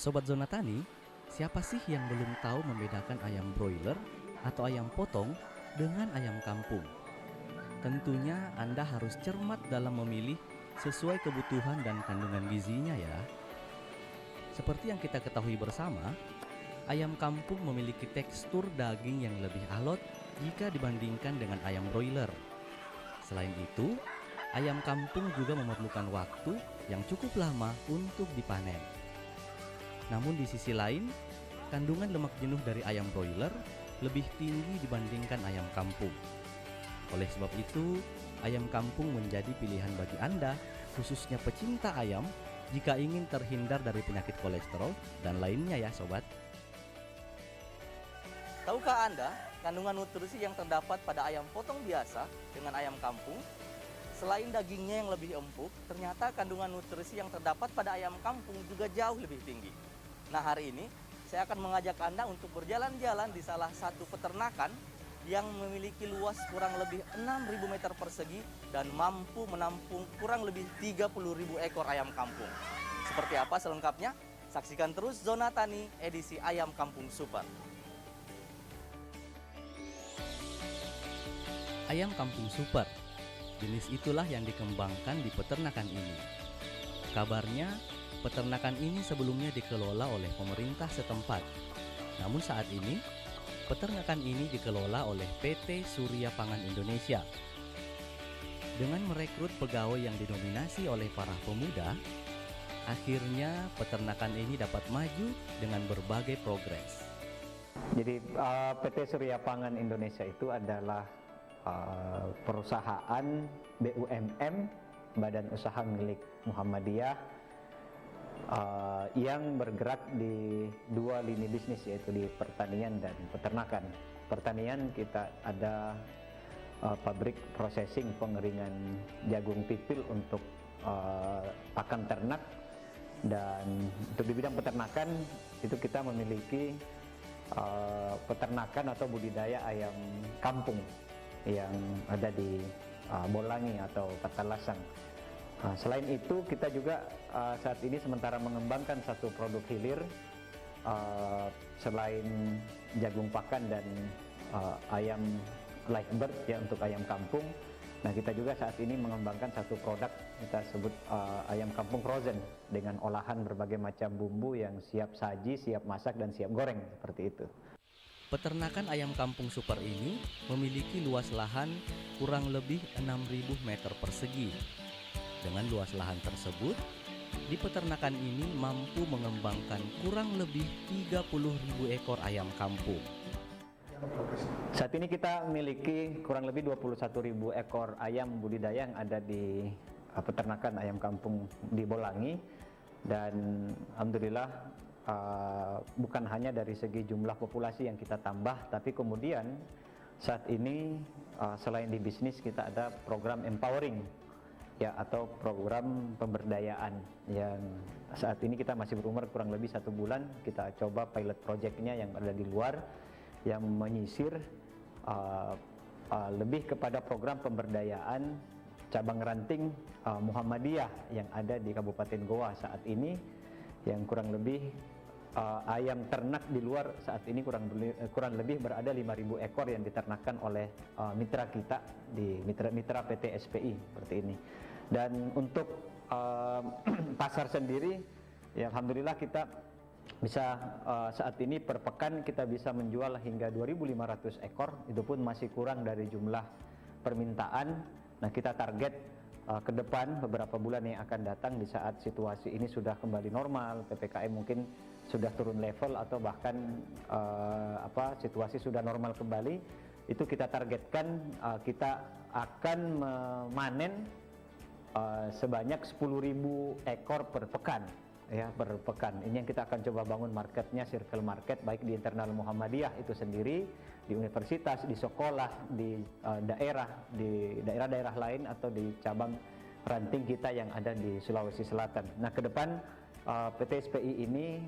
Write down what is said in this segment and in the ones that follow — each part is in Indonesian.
Sobat Zona Tani, siapa sih yang belum tahu membedakan ayam broiler atau ayam potong dengan ayam kampung? Tentunya Anda harus cermat dalam memilih sesuai kebutuhan dan kandungan gizinya ya. Seperti yang kita ketahui bersama, ayam kampung memiliki tekstur daging yang lebih alot jika dibandingkan dengan ayam broiler. Selain itu, ayam kampung juga memerlukan waktu yang cukup lama untuk dipanen. Namun di sisi lain, kandungan lemak jenuh dari ayam broiler lebih tinggi dibandingkan ayam kampung. Oleh sebab itu, ayam kampung menjadi pilihan bagi Anda, khususnya pecinta ayam, jika ingin terhindar dari penyakit kolesterol dan lainnya ya sobat. Tahukah Anda kandungan nutrisi yang terdapat pada ayam potong biasa dengan ayam kampung? Selain dagingnya yang lebih empuk, ternyata kandungan nutrisi yang terdapat pada ayam kampung juga jauh lebih tinggi. Nah, hari ini saya akan mengajak Anda untuk berjalan-jalan di salah satu peternakan yang memiliki luas kurang lebih 6.000 meter persegi dan mampu menampung kurang lebih 30.000 ekor ayam kampung. Seperti apa selengkapnya? Saksikan terus Zona Tani edisi Ayam Kampung Super. Ayam kampung super, jenis itulah yang dikembangkan di peternakan ini. Kabarnya, peternakan ini sebelumnya dikelola oleh pemerintah setempat. Namun saat ini, peternakan ini dikelola oleh PT Surya Pangan Indonesia. Dengan merekrut pegawai yang didominasi oleh para pemuda, akhirnya peternakan ini dapat maju dengan berbagai progres. Jadi PT Surya Pangan Indonesia itu adalah perusahaan BUMN, badan usaha milik Muhammadiyah, yang bergerak di dua lini bisnis, yaitu di pertanian dan peternakan. Pertanian kita ada pabrik processing pengeringan jagung pipil untuk pakan ternak, dan untuk di bidang peternakan itu kita memiliki peternakan atau budidaya ayam kampung yang ada di Bolangi atau Katalasang. Selain itu kita juga saat ini sementara mengembangkan satu produk hilir selain jagung pakan dan ayam live bird ya untuk ayam kampung. Nah, kita juga saat ini mengembangkan satu produk kita sebut ayam kampung frozen dengan olahan berbagai macam bumbu yang siap saji, siap masak dan siap goreng seperti itu. Peternakan ayam kampung super ini memiliki luas lahan kurang lebih 6.000 meter persegi. Dengan luas lahan tersebut, di peternakan ini mampu mengembangkan kurang lebih 30.000 ekor ayam kampung. Saat ini kita memiliki kurang lebih 21.000 ekor ayam budidaya yang ada di peternakan ayam kampung di Bolangi, dan alhamdulillah bukan hanya dari segi jumlah populasi yang kita tambah, tapi kemudian saat ini selain di bisnis kita ada program empowering ya, atau program pemberdayaan yang saat ini kita masih berumur kurang lebih 1 bulan. Kita coba pilot projectnya yang ada di luar yang menyisir lebih kepada program pemberdayaan cabang ranting Muhammadiyah yang ada di Kabupaten Goa saat ini, yang kurang lebih ayam ternak di luar saat ini kurang lebih berada 5.000 ekor yang diternakan oleh mitra kita di mitra PT SPI seperti ini. Dan untuk pasar sendiri ya alhamdulillah kita bisa saat ini per pekan kita bisa menjual hingga 2.500 ekor, itu pun masih kurang dari jumlah permintaan. Nah, kita target ke depan beberapa bulan yang akan datang, di saat situasi ini sudah kembali normal, PPKM mungkin sudah turun level atau bahkan situasi sudah normal kembali, itu kita targetkan kita akan memanen sebanyak 10.000 ekor per pekan ya, per pekan. Ini yang kita akan coba bangun marketnya, circle market, baik di internal Muhammadiyah itu sendiri, di universitas, di sekolah, di daerah-daerah lain, atau di cabang ranting kita yang ada di Sulawesi Selatan. Nah, ke depan PT SPI ini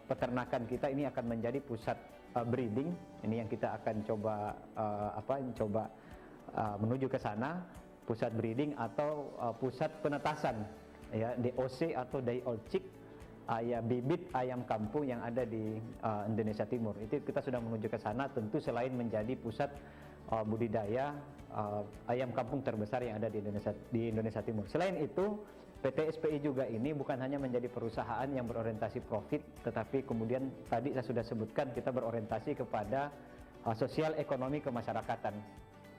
peternakan kita ini akan menjadi pusat breeding. Ini yang kita akan coba menuju ke sana, pusat breeding atau pusat penetasan ya, DOC atau day old chick bibit ayam kampung yang ada di Indonesia Timur. Itu kita sudah menuju ke sana, tentu selain menjadi pusat budidaya ayam kampung terbesar yang ada di Indonesia Timur. Selain itu, PT SPI juga ini bukan hanya menjadi perusahaan yang berorientasi profit, tetapi kemudian tadi saya sudah sebutkan kita berorientasi kepada sosial ekonomi kemasyarakatan.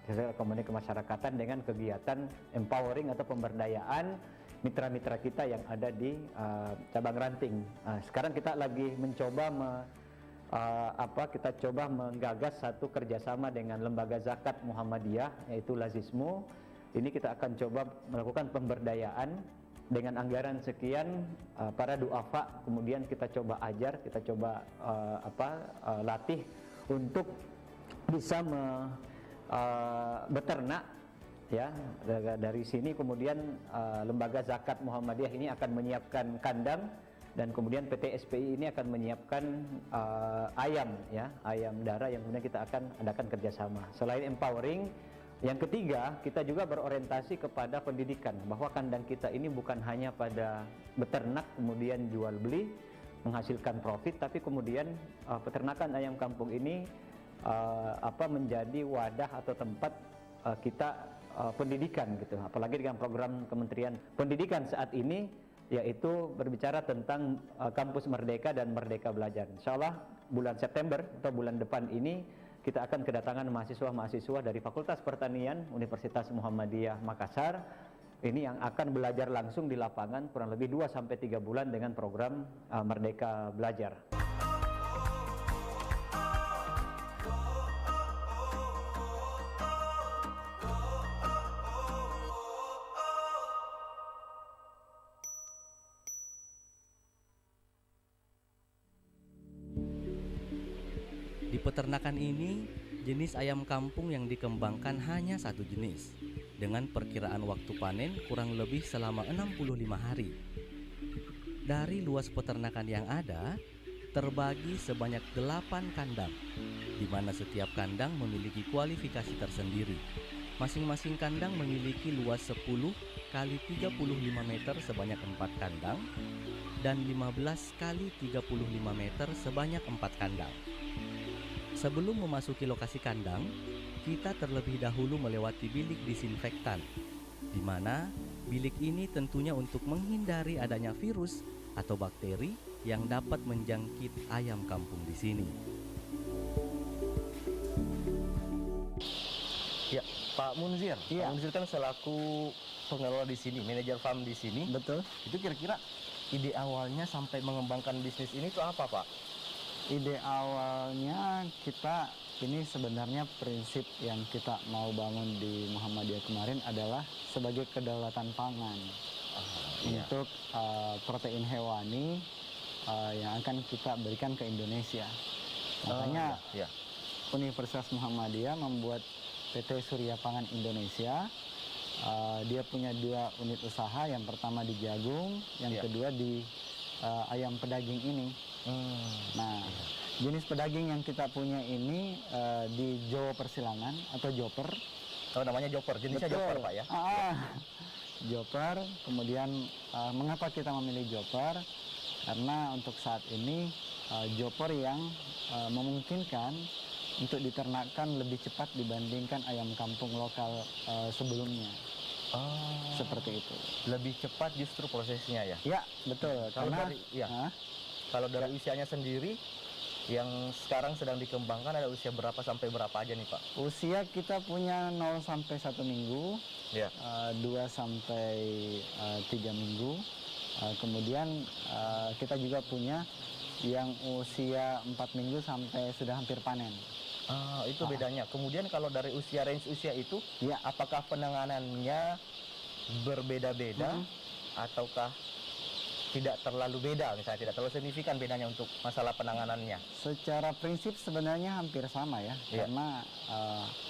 Sosial ekonomi kemasyarakatan dengan kegiatan empowering atau pemberdayaan mitra-mitra kita yang ada di cabang ranting. Sekarang kita lagi mencoba kita coba menggagas satu kerjasama dengan Lembaga Zakat Muhammadiyah, yaitu Lazismu. Ini kita akan coba melakukan pemberdayaan dengan anggaran sekian, para duafa kemudian kita coba ajar, kita coba latih untuk bisa beternak. Ya, dari sini kemudian Lembaga Zakat Muhammadiyah ini akan menyiapkan kandang, dan kemudian PT SPI ini akan menyiapkan ayam darah yang kemudian kita akan adakan kerjasama. Selain empowering, yang ketiga kita juga berorientasi kepada pendidikan, bahwa kandang kita ini bukan hanya pada beternak kemudian jual beli menghasilkan profit, tapi kemudian peternakan ayam kampung ini menjadi wadah atau tempat kita pendidikan gitu, apalagi dengan program Kementerian Pendidikan saat ini, yaitu berbicara tentang Kampus Merdeka dan Merdeka Belajar. Insya Allah bulan September atau bulan depan ini kita akan kedatangan mahasiswa-mahasiswa dari Fakultas Pertanian Universitas Muhammadiyah Makassar, ini yang akan belajar langsung di lapangan kurang lebih 2-3 bulan dengan program Merdeka Belajar. Di peternakan ini, jenis ayam kampung yang dikembangkan hanya satu jenis, dengan perkiraan waktu panen kurang lebih selama 65 hari. Dari luas peternakan yang ada, terbagi sebanyak 8 kandang, di mana setiap kandang memiliki kualifikasi tersendiri. Masing-masing kandang memiliki luas 10 kali 35 meter sebanyak 4 kandang, dan 15 kali 35 meter sebanyak 4 kandang. Sebelum memasuki lokasi kandang, kita terlebih dahulu melewati bilik disinfektan, di mana bilik ini tentunya untuk menghindari adanya virus atau bakteri yang dapat menjangkit ayam kampung di sini. Ya, Pak Munzir. Iya. Pak Munzir kan selaku pengelola di sini, manajer farm di sini. Betul. Itu kira-kira ide awalnya sampai mengembangkan bisnis ini itu apa, Pak? Ide awalnya kita ini sebenarnya prinsip yang kita mau bangun di Muhammadiyah kemarin adalah sebagai kedaulatan pangan untuk protein hewani yang akan kita berikan ke Indonesia. Makanya Universitas Muhammadiyah membuat PT Surya Pangan Indonesia. Dia punya 2 unit usaha, yang pertama di jagung, yang kedua di ayam pedaging ini. Nah, jenis pedaging yang kita punya ini di Jawa Persilangan atau Joper. Oh, namanya Joper, jenisnya Betul. Joper, Pak ya? Joper. Kemudian mengapa kita memilih Joper? Karena untuk saat ini Joper yang memungkinkan untuk diternakkan lebih cepat dibandingkan ayam kampung lokal sebelumnya. Seperti itu. Lebih cepat justru prosesnya ya? Ya, betul. Kalau dari usianya sendiri, yang sekarang sedang dikembangkan ada usia berapa sampai berapa aja nih, Pak? Usia kita punya 0 sampai 1 minggu, 2 sampai 3 minggu. Kemudian kita juga punya yang usia 4 minggu sampai sudah hampir panen. Itu bedanya. Kemudian kalau dari range usia itu, apakah penanganannya berbeda-beda ataukah tidak terlalu beda, misalnya tidak terlalu signifikan bedanya untuk masalah penanganannya? Secara prinsip sebenarnya hampir sama ya, karena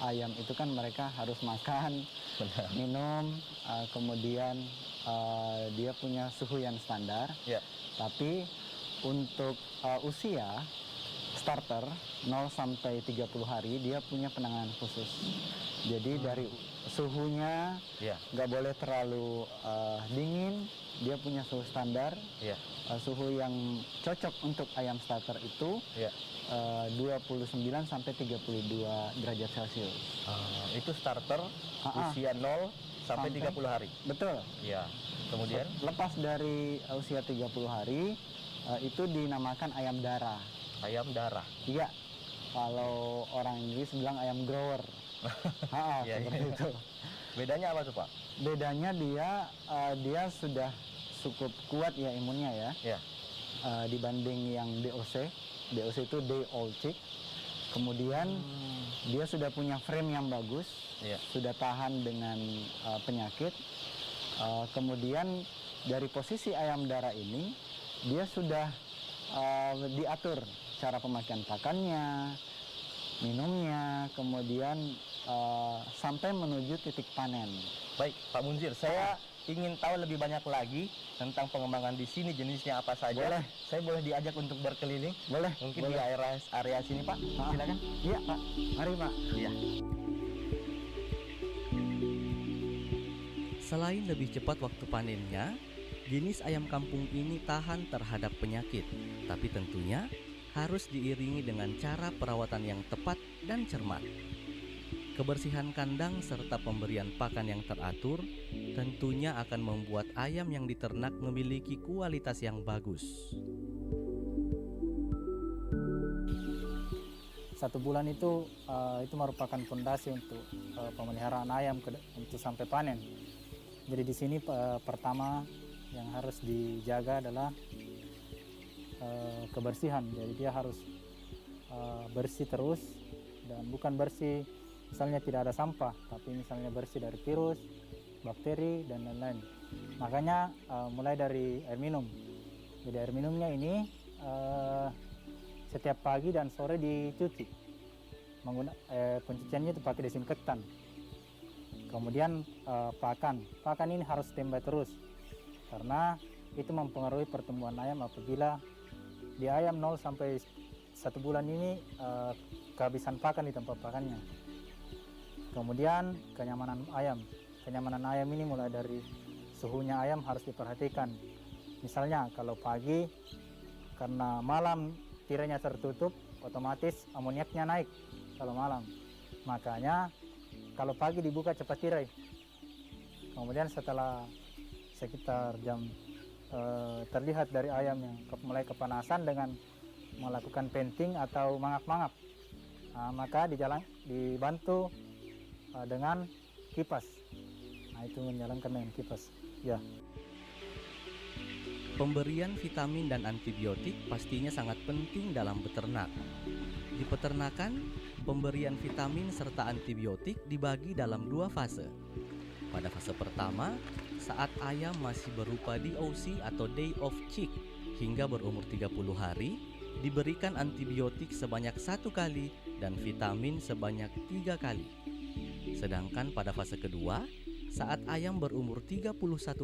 ayam itu kan mereka harus makan, minum, kemudian dia punya suhu yang standar. Tapi untuk usia starter 0 sampai 30 hari dia punya penanganan khusus. Jadi dari suhunya Iya. nggak boleh terlalu dingin, dia punya suhu standar. Iya. Suhu yang cocok untuk ayam starter itu Iya. 29 sampai 32 derajat Celcius. Itu starter Ah, ah. usia 0 sampai Sampai- 30 hari. Betul. Iya. Kemudian Lepas dari usia 30 hari, itu dinamakan ayam darah. ayam darah. Iya, kalau orang Inggris bilang ayam grower. Iya, Seperti iya. itu. Bedanya apa tuh, Pak? Bedanya dia sudah cukup kuat ya imunnya ya, Iya. dibanding yang DOC. DOC itu day old chick. Kemudian dia sudah punya frame yang bagus, Iya. sudah tahan dengan penyakit. Kemudian dari posisi ayam darah ini, dia sudah diatur cara pemakaian pakannya, minumnya, kemudian sampai menuju titik panen. Baik, Pak Munzir, saya ingin tahu lebih banyak lagi tentang pengembangan di sini, jenisnya apa saja. Boleh. Saya boleh diajak untuk berkeliling? Boleh? Mungkin boleh. di area sini, Pak. Ah. Silakan. Iya Pak, mari Pak. Iya. Selain lebih cepat waktu panennya, jenis ayam kampung ini tahan terhadap penyakit, tapi tentunya harus diiringi dengan cara perawatan yang tepat dan cermat. Kebersihan kandang serta pemberian pakan yang teratur tentunya akan membuat ayam yang diternak memiliki kualitas yang bagus. 1 bulan itu merupakan fondasi untuk pemeliharaan ayam untuk sampai panen. Jadi di sini pertama yang harus dijaga adalah kebersihan. Jadi dia harus bersih terus, dan bukan bersih misalnya tidak ada sampah, tapi misalnya bersih dari virus, bakteri dan lain-lain. Makanya mulai dari air minum. Jadi air minumnya ini setiap pagi dan sore dicuci. Pencuciannya itu pakai desinfektan. Kemudian pakan ini harus standby terus, karena itu mempengaruhi pertumbuhan ayam. Apabila di ayam 0 sampai 1 bulan ini kehabisan pakan di tempat pakannya. Kemudian kenyamanan ayam. Kenyamanan ayam ini mulai dari suhunya ayam harus diperhatikan. Misalnya kalau pagi karena malam tirainya tertutup, otomatis amoniaknya naik kalau malam. Makanya kalau pagi dibuka cepat tirai. Kemudian setelah sekitar jam terlihat dari ayam yang mulai kepanasan dengan melakukan penting atau mangap-mangap, maka dibantu dengan kipas. Nah, itu menjalankan dengan kipas. Ya. Pemberian vitamin dan antibiotik pastinya sangat penting dalam beternak. Di peternakan, pemberian vitamin serta antibiotik dibagi dalam 2 fase. Pada fase pertama, saat ayam masih berupa DOC atau day of chick hingga berumur 30 hari, diberikan antibiotik sebanyak 1 kali dan vitamin sebanyak 3 kali. Sedangkan pada fase kedua, saat ayam berumur 31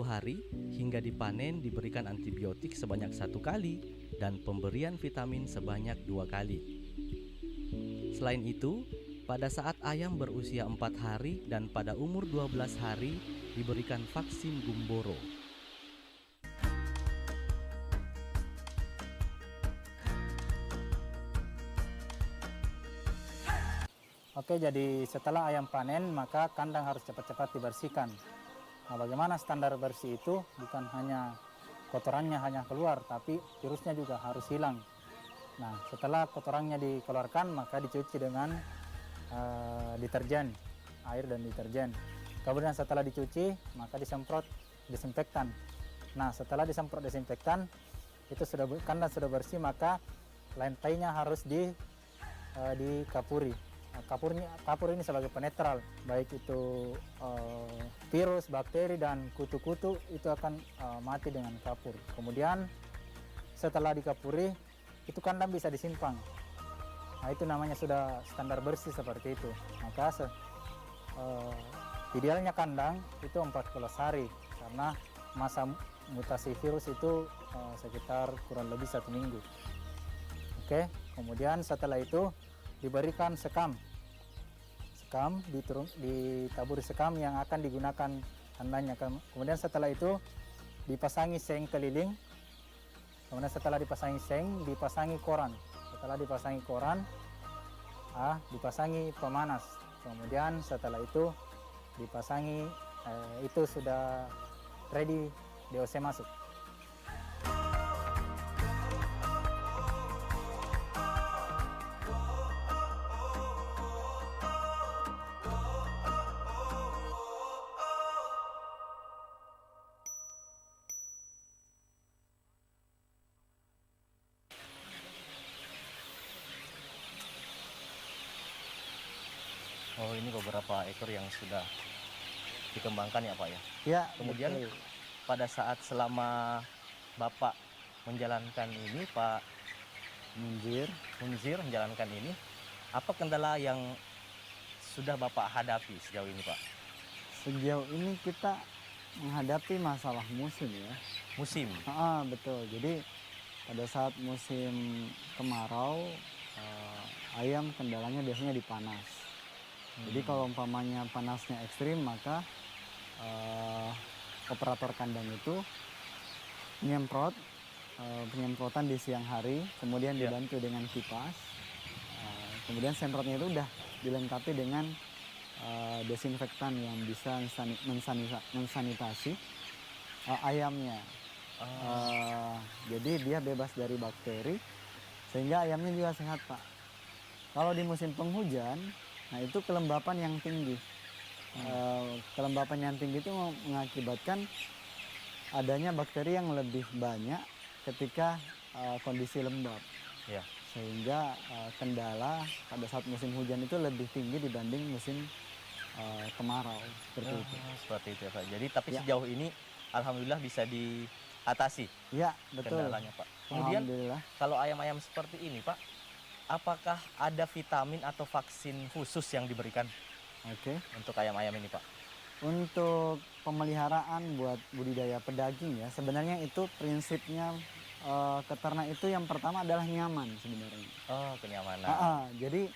hari hingga dipanen diberikan antibiotik sebanyak 1 kali dan pemberian vitamin sebanyak 2 kali. Selain itu, pada saat ayam berusia 4 hari dan pada umur 12 hari diberikan vaksin gumboro. Oke, jadi setelah ayam panen maka kandang harus cepat-cepat dibersihkan. Nah, bagaimana standar bersih itu? Bukan hanya kotorannya hanya keluar, tapi virusnya juga harus hilang. Nah, setelah kotorannya dikeluarkan maka dicuci dengan deterjen, air dan deterjen. Kemudian setelah dicuci maka disemprot desinfektan. Nah, setelah disemprot desinfektan itu kandang sudah bersih, maka lantainya harus dikapuri. Kapur ini sebagai penetral, baik itu virus, bakteri, dan kutu-kutu itu akan mati dengan kapur. Kemudian setelah dikapuri, itu kandang bisa disimpan. Nah, itu namanya sudah standar bersih seperti itu. Maka idealnya kandang itu 14 hari, karena masa mutasi virus itu sekitar kurang lebih 1 minggu. Oke, kemudian setelah itu diberikan sekam sekam, ditaburi sekam yang akan digunakan andanya. Kemudian setelah itu dipasangi seng keliling. Kemudian setelah dipasangi seng, dipasangi koran. Setelah dipasangi koran, dipasangi pemanas. Kemudian setelah itu dipasangi, itu sudah ready DOC masuk. Oh, ini beberapa ekor yang sudah dikembangkan ya Pak ya. Ya, Kemudian betul. pada saat selama Bapak menjalankan ini, Pak Munzir menjalankan ini, apa kendala yang sudah Bapak hadapi sejauh ini Pak? Sejauh ini kita menghadapi masalah musim ya. Musim. Betul. Jadi pada saat musim kemarau, ayam kendalanya biasanya di panas. Jadi kalau umpamanya panasnya ekstrim, maka operator kandang itu penyemprotan di siang hari, kemudian dibantu dengan kipas, kemudian semprotnya itu udah dilengkapi dengan desinfektan yang bisa mensanitasi ayamnya. Jadi dia bebas dari bakteri, sehingga ayamnya juga sehat Pak. Kalau di musim penghujan, nah itu kelembapan yang tinggi. Kelembapan yang tinggi itu mengakibatkan adanya bakteri yang lebih banyak ketika kondisi lembab. Ya. Sehingga kendala pada saat musim hujan itu lebih tinggi dibanding musim kemarau. Seperti itu. Seperti itu ya Pak. Jadi tapi Ya. sejauh ini alhamdulillah bisa diatasi Ya, betul. kendalanya Pak. Kemudian Alhamdulillah. kalau ayam-ayam seperti ini Pak, apakah ada vitamin atau vaksin khusus yang diberikan Oke. untuk ayam-ayam ini Pak? Untuk pemeliharaan buat budidaya pedaging ya, sebenarnya itu prinsipnya peternak itu yang pertama adalah nyaman sebenarnya. Oh, kenyamanan. Jadi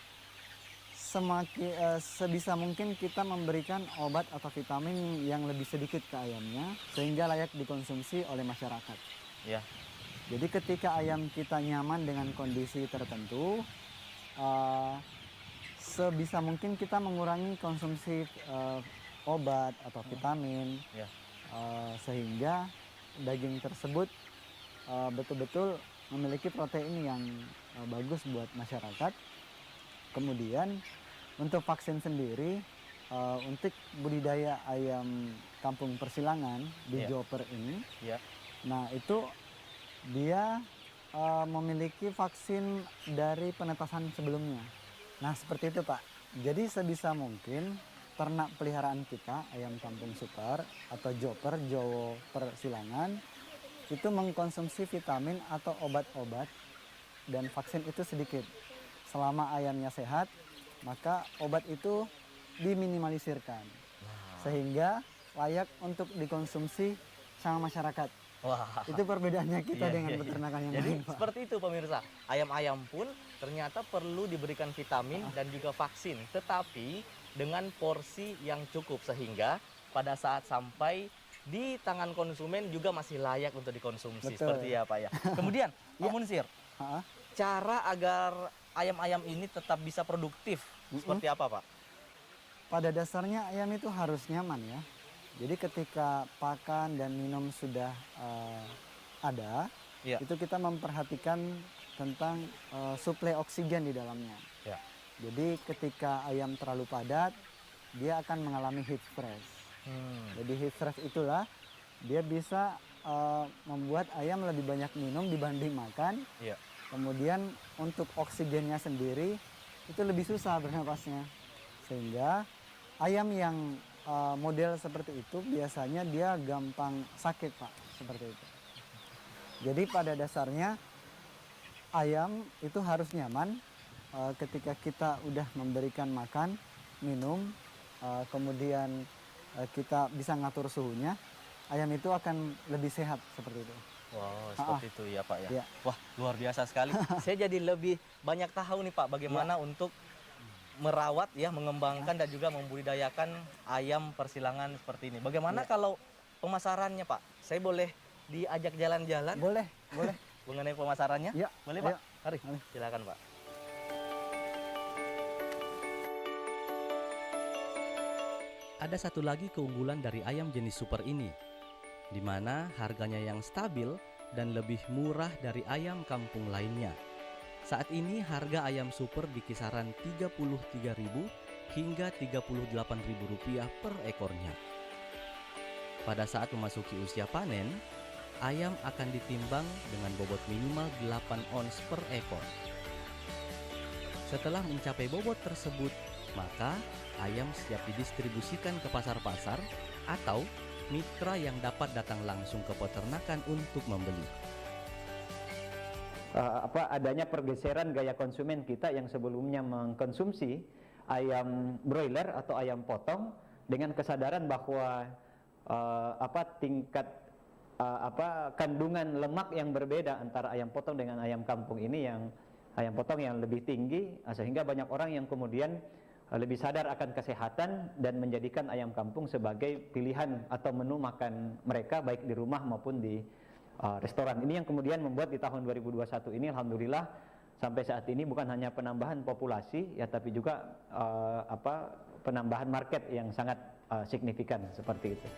sebisa mungkin kita memberikan obat atau vitamin yang lebih sedikit ke ayamnya sehingga layak dikonsumsi oleh masyarakat. Ya. Jadi ketika ayam kita nyaman dengan kondisi tertentu, sebisa mungkin kita mengurangi konsumsi obat atau vitamin, Ya. sehingga daging tersebut betul-betul memiliki protein yang bagus buat masyarakat. Kemudian untuk vaksin sendiri, untuk budidaya ayam kampung persilangan di Ya. Joper ini, Ya. nah itu dia memiliki vaksin dari penetasan sebelumnya. Nah seperti itu Pak. Jadi sebisa mungkin ternak peliharaan kita, ayam kampung super atau Joper, Jowo persilangan, itu mengkonsumsi vitamin atau obat-obat dan vaksin itu sedikit. Selama ayamnya sehat, maka obat itu diminimalisirkan. Sehingga layak untuk dikonsumsi sama masyarakat. Wah. Itu perbedaannya kita Iya, dengan iya, iya. peternakan yang Jadi lain, Pak. seperti itu pemirsa, ayam-ayam pun ternyata perlu diberikan vitamin dan juga vaksin, tetapi dengan porsi yang cukup sehingga pada saat sampai di tangan konsumen juga masih layak untuk dikonsumsi. Betul. Seperti ya Pak ya. Kemudian Pak Ya. Munsir, Ha-ha. cara agar ayam-ayam ini tetap bisa produktif seperti apa Pak? Pada dasarnya ayam itu harus nyaman ya. Jadi ketika pakan dan minum sudah ada, Iya. itu kita memperhatikan tentang suplai oksigen di dalamnya. Ya. Jadi ketika ayam terlalu padat, dia akan mengalami heat stress. Jadi heat stress itulah dia bisa membuat ayam lebih banyak minum dibanding makan. Iya. Kemudian untuk oksigennya sendiri itu lebih susah bernapasnya. Sehingga ayam yang model seperti itu biasanya dia gampang sakit Pak, seperti itu. Jadi pada dasarnya ayam itu harus nyaman ketika kita udah memberikan makan, minum, kemudian kita bisa ngatur suhunya, ayam itu akan lebih sehat seperti itu. Wow, seperti itu ya Pak ya. Ya. Wah, luar biasa sekali. Saya jadi lebih banyak tahu nih Pak bagaimana untuk merawat ya, mengembangkan dan juga membudidayakan ayam persilangan seperti ini. Bagaimana kalau pemasarannya, Pak? Saya boleh diajak jalan-jalan Boleh, boleh. mengenai pemasarannya? Ya, Boleh, ayo. Pak? Mari, silakan, Pak. Ada satu lagi keunggulan dari ayam jenis super ini, di mana harganya yang stabil dan lebih murah dari ayam kampung lainnya. Saat ini harga ayam super di kisaran Rp33.000 hingga Rp38.000 per ekornya. Pada saat memasuki usia panen, ayam akan ditimbang dengan bobot minimal 8 ons per ekor. Setelah mencapai bobot tersebut, maka ayam siap didistribusikan ke pasar-pasar atau mitra yang dapat datang langsung ke peternakan untuk membeli. Adanya pergeseran gaya konsumen kita yang sebelumnya mengkonsumsi ayam broiler atau ayam potong dengan kesadaran bahwa tingkat kandungan lemak yang berbeda antara ayam potong dengan ayam kampung ini, yang ayam potong yang lebih tinggi, sehingga banyak orang yang kemudian lebih sadar akan kesehatan dan menjadikan ayam kampung sebagai pilihan atau menu makan mereka baik di rumah maupun di restoran. Ini yang kemudian membuat di tahun 2021 ini alhamdulillah sampai saat ini bukan hanya penambahan populasi ya, tapi juga penambahan market yang sangat signifikan seperti itu.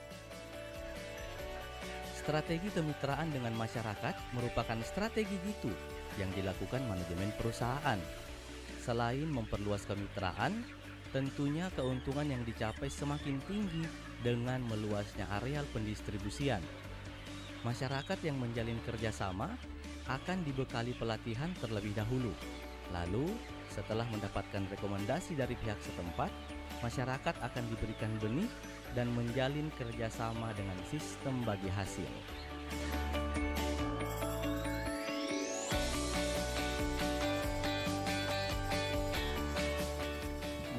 Strategi kemitraan dengan masyarakat merupakan strategi jitu yang dilakukan manajemen perusahaan. Selain memperluas kemitraan, tentunya keuntungan yang dicapai semakin tinggi dengan meluasnya areal pendistribusian. Masyarakat yang menjalin kerjasama akan dibekali pelatihan terlebih dahulu. Lalu, setelah mendapatkan rekomendasi dari pihak setempat, masyarakat akan diberikan benih dan menjalin kerjasama dengan sistem bagi hasil.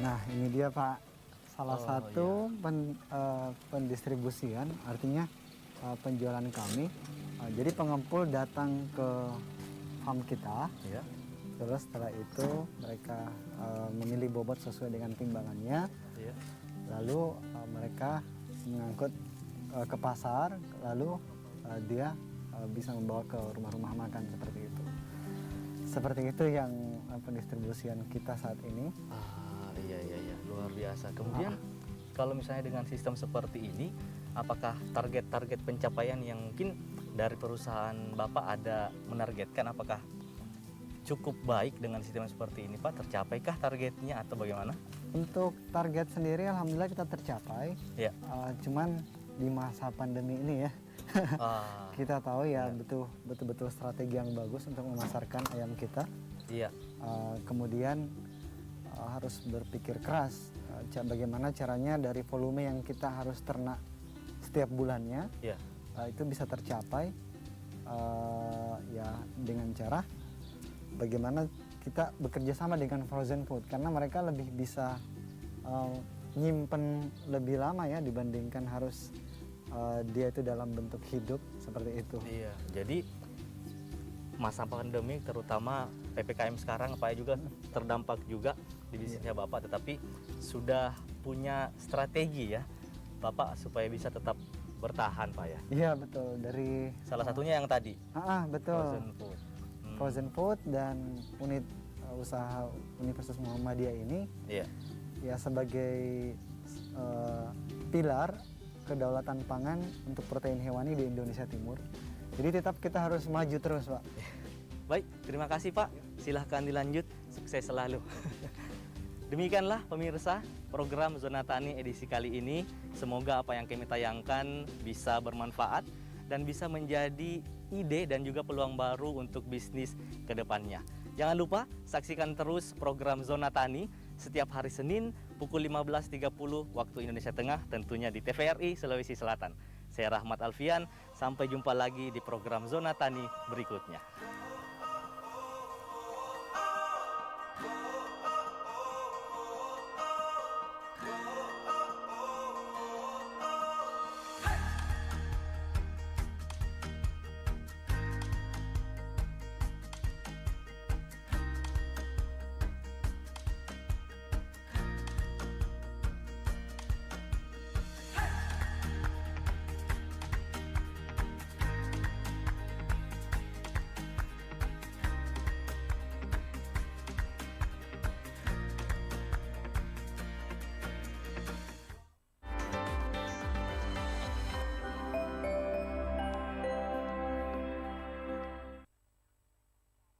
Nah, ini dia Pak, salah satu pendistribusian, artinya penjualan kami. Jadi pengepul datang ke farm kita, Ya. terus setelah itu mereka memilih bobot sesuai dengan timbangannya, Ya. lalu mereka mengangkut ke pasar, lalu dia bisa membawa ke rumah-rumah makan seperti itu. Seperti itu yang pendistribusian kita saat ini. Iya, luar biasa. Kemudian kalau misalnya dengan sistem seperti ini, apakah target-target pencapaian yang mungkin dari perusahaan Bapak ada menargetkan, apakah cukup baik dengan sistem seperti ini, Pak? Tercapaikah targetnya atau bagaimana? Untuk target sendiri alhamdulillah kita tercapai. Ya. Cuman di masa pandemi ini ya, kita tahu ya betul-betul strategi yang bagus untuk memasarkan ayam kita. Iya. Kemudian harus berpikir keras bagaimana caranya dari volume yang kita harus ternak setiap bulannya, Iya. Itu bisa tercapai ya dengan cara bagaimana kita bekerja sama dengan frozen food, karena mereka lebih bisa nyimpen lebih lama ya dibandingkan harus dia itu dalam bentuk hidup seperti itu. Iya. Jadi masa pandemi terutama PPKM sekarang Pak juga terdampak juga di bisnisnya Bapak, tetapi sudah punya strategi ya Bapak supaya bisa tetap bertahan Pak ya. Iya betul, dari Salah satunya yang tadi betul. frozen food. Frozen food dan unit usaha Universitas Muhammadiyah ini Iya. ya sebagai pilar kedaulatan pangan untuk protein hewani di Indonesia Timur. Jadi tetap kita harus maju terus, Pak. Baik, terima kasih Pak. Silahkan dilanjut, sukses selalu. Demikianlah pemirsa program Zona Tani edisi kali ini. Semoga apa yang kami tayangkan bisa bermanfaat dan bisa menjadi ide dan juga peluang baru untuk bisnis ke depannya. Jangan lupa saksikan terus program Zona Tani setiap hari Senin pukul 15.30 waktu Indonesia Tengah, tentunya di TVRI Sulawesi Selatan. Saya Rahmat Alfian, sampai jumpa lagi di program Zona Tani berikutnya.